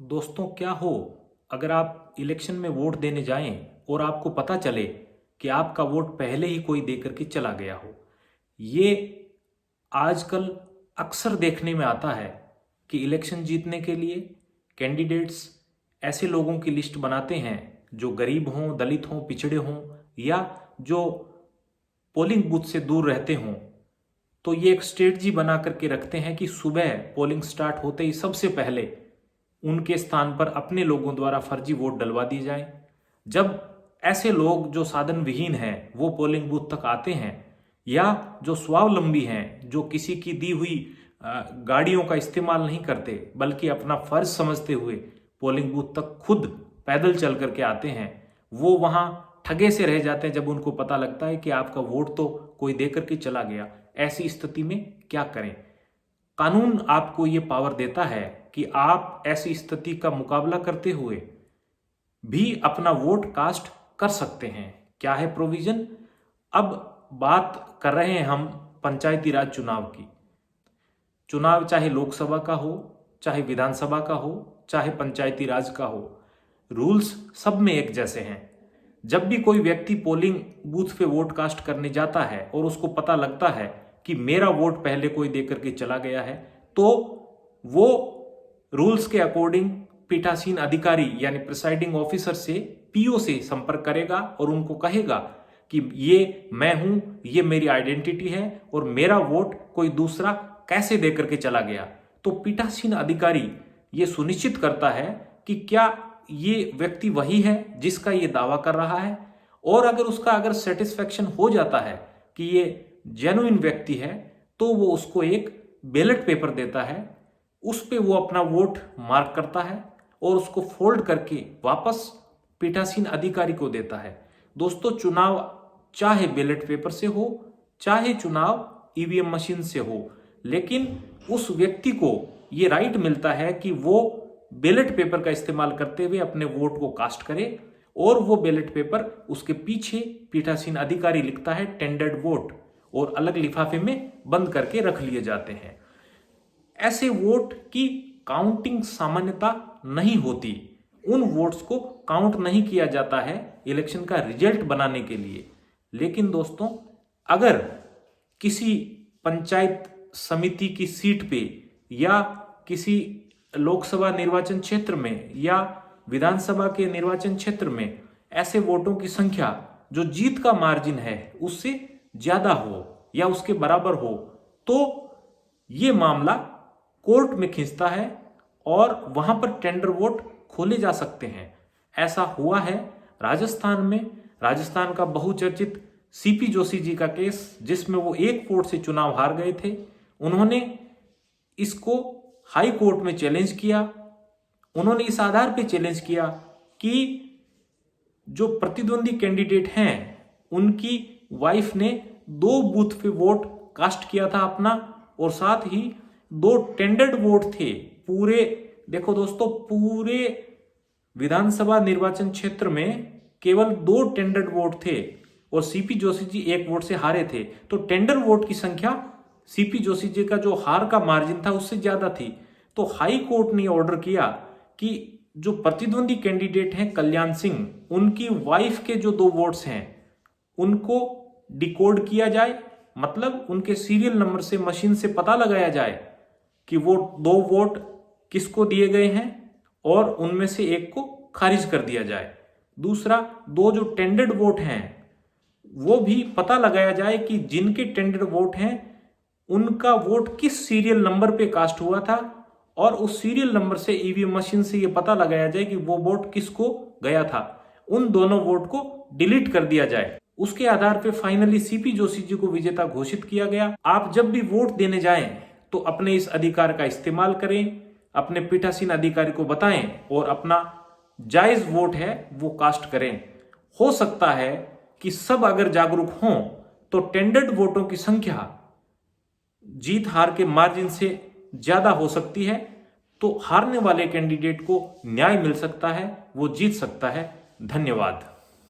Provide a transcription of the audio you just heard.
दोस्तों, क्या हो अगर आप इलेक्शन में वोट देने जाएं और आपको पता चले कि आपका वोट पहले ही कोई दे करके चला गया हो। ये आजकल अक्सर देखने में आता है कि इलेक्शन जीतने के लिए कैंडिडेट्स ऐसे लोगों की लिस्ट बनाते हैं जो गरीब हों, दलित हों, पिछड़े हों या जो पोलिंग बूथ से दूर रहते हों। तो ये एक स्ट्रेटजी बना करके रखते हैं कि सुबह पोलिंग स्टार्ट होते ही सबसे पहले उनके स्थान पर अपने लोगों द्वारा फर्जी वोट डलवा दिए जाएं। जब ऐसे लोग जो साधन विहीन हैं वो पोलिंग बूथ तक आते हैं या जो स्वावलंबी हैं, जो किसी की दी हुई गाड़ियों का इस्तेमाल नहीं करते बल्कि अपना फर्ज समझते हुए पोलिंग बूथ तक खुद पैदल चल करके आते हैं, वो वहां ठगे से रह जाते हैं जब उनको पता लगता है कि आपका वोट तो कोई दे करके चला गया। ऐसी स्थिति में क्या करें? कानून आपको ये पावर देता है कि आप ऐसी स्थिति का मुकाबला करते हुए भी अपना वोट कास्ट कर सकते हैं। क्या है प्रोविजन? अब बात कर रहे हैं हम पंचायती राज चुनाव की। चुनाव चाहे लोकसभा का हो, चाहे विधानसभा का हो, चाहे पंचायती राज का हो, रूल्स सब में एक जैसे हैं। जब भी कोई व्यक्ति पोलिंग बूथ पे वोट कास्ट करने जाता है और उसको पता लगता है कि मेरा वोट पहले कोई देकर के चला गया है, तो वो रूल्स के अकॉर्डिंग पीठासीन अधिकारी यानी प्रिसाइडिंग ऑफिसर से, पीओ से संपर्क करेगा और उनको कहेगा कि ये मैं हूं, ये मेरी आइडेंटिटी है और मेरा वोट कोई दूसरा कैसे देकर के चला गया। तो पीठासीन अधिकारी ये सुनिश्चित करता है कि क्या ये व्यक्ति वही है जिसका ये दावा कर रहा है, और अगर सेटिस्फेक्शन हो जाता है कि ये जेन्युइन व्यक्ति है तो वो उसको एक बैलेट पेपर देता है। उस पे वो अपना वोट मार्क करता है और उसको फोल्ड करके वापस पीठासीन अधिकारी को देता है। दोस्तों, चुनाव चाहे बैलेट पेपर से हो, चाहे चुनाव ईवीएम मशीन से हो, लेकिन उस व्यक्ति को ये राइट मिलता है कि वो बैलेट पेपर का इस्तेमाल करते हुए अपने वोट को कास्ट करे, और वो बैलेट पेपर उसके पीछे पीठासीन अधिकारी लिखता है टेंडर्ड वोट, और अलग लिफाफे में बंद करके रख लिए जाते हैं। ऐसे वोट की काउंटिंग सामान्यता नहीं होती, उन वोट्स को काउंट नहीं किया जाता है इलेक्शन का रिजल्ट बनाने के लिए। लेकिन दोस्तों, अगर किसी पंचायत समिति की सीट पे या किसी लोकसभा निर्वाचन क्षेत्र में या विधानसभा के निर्वाचन क्षेत्र में ऐसे वोटों की संख्या जो जीत का मार्जिन है उससे ज्यादा हो या उसके बराबर हो, तो ये मामला कोर्ट में खींचता है और वहां पर टेंडर वोट खोले जा सकते हैं। ऐसा हुआ है राजस्थान में। राजस्थान का बहुचर्चित सीपी जोशी जी का केस, जिसमें वो एक वोट से चुनाव हार गए थे, उन्होंने इसको हाई कोर्ट में चैलेंज किया। उन्होंने इस आधार पे चैलेंज किया कि जो प्रतिद्वंदी कैंडिडेट हैं उनकी वाइफ ने 2 बूथ पे वोट कास्ट किया था अपना, और साथ ही 2 टेंडर्ड वोट थे। पूरे देखो दोस्तों, पूरे विधानसभा निर्वाचन क्षेत्र में केवल 2 टेंडर्ड वोट थे और सीपी जोशी जी 1 वोट से हारे थे। तो टेंडर वोट की संख्या सीपी जोशी जी का जो हार का मार्जिन था उससे ज्यादा थी। तो हाई कोर्ट ने ऑर्डर किया कि जो प्रतिद्वंदी कैंडिडेट हैं कल्याण सिंह, उनकी वाइफ के जो 2 वोट्स हैं उनको डिकोड किया जाए, मतलब उनके सीरियल नंबर से मशीन से पता लगाया जाए कि वो 2 वोट किसको दिए गए हैं और उनमें से एक को खारिज कर दिया जाए। दूसरा, 2 जो टेंडर्ड वोट हैं वो भी पता लगाया जाए कि जिनके टेंडर्ड वोट हैं उनका वोट किस सीरियल नंबर पे कास्ट हुआ था, और उस सीरियल नंबर से ईवीएम मशीन से ये पता लगाया जाए कि वो वोट किसको गया था। उन दोनों वोट को डिलीट कर दिया जाए। उसके आधार पे फाइनली सीपी जोशी जी को विजेता घोषित किया गया। आप जब भी वोट देने जाएं तो अपने इस अधिकार का इस्तेमाल करें, अपने पीठासीन अधिकारी को बताएं और अपना जायज वोट है वो कास्ट करें। हो सकता है कि सब अगर जागरूक हों तो टेंडर्ड वोटों की संख्या जीत हार के मार्जिन से ज्यादा हो सकती है, तो हारने वाले कैंडिडेट को न्याय मिल सकता है, वो जीत सकता है। धन्यवाद।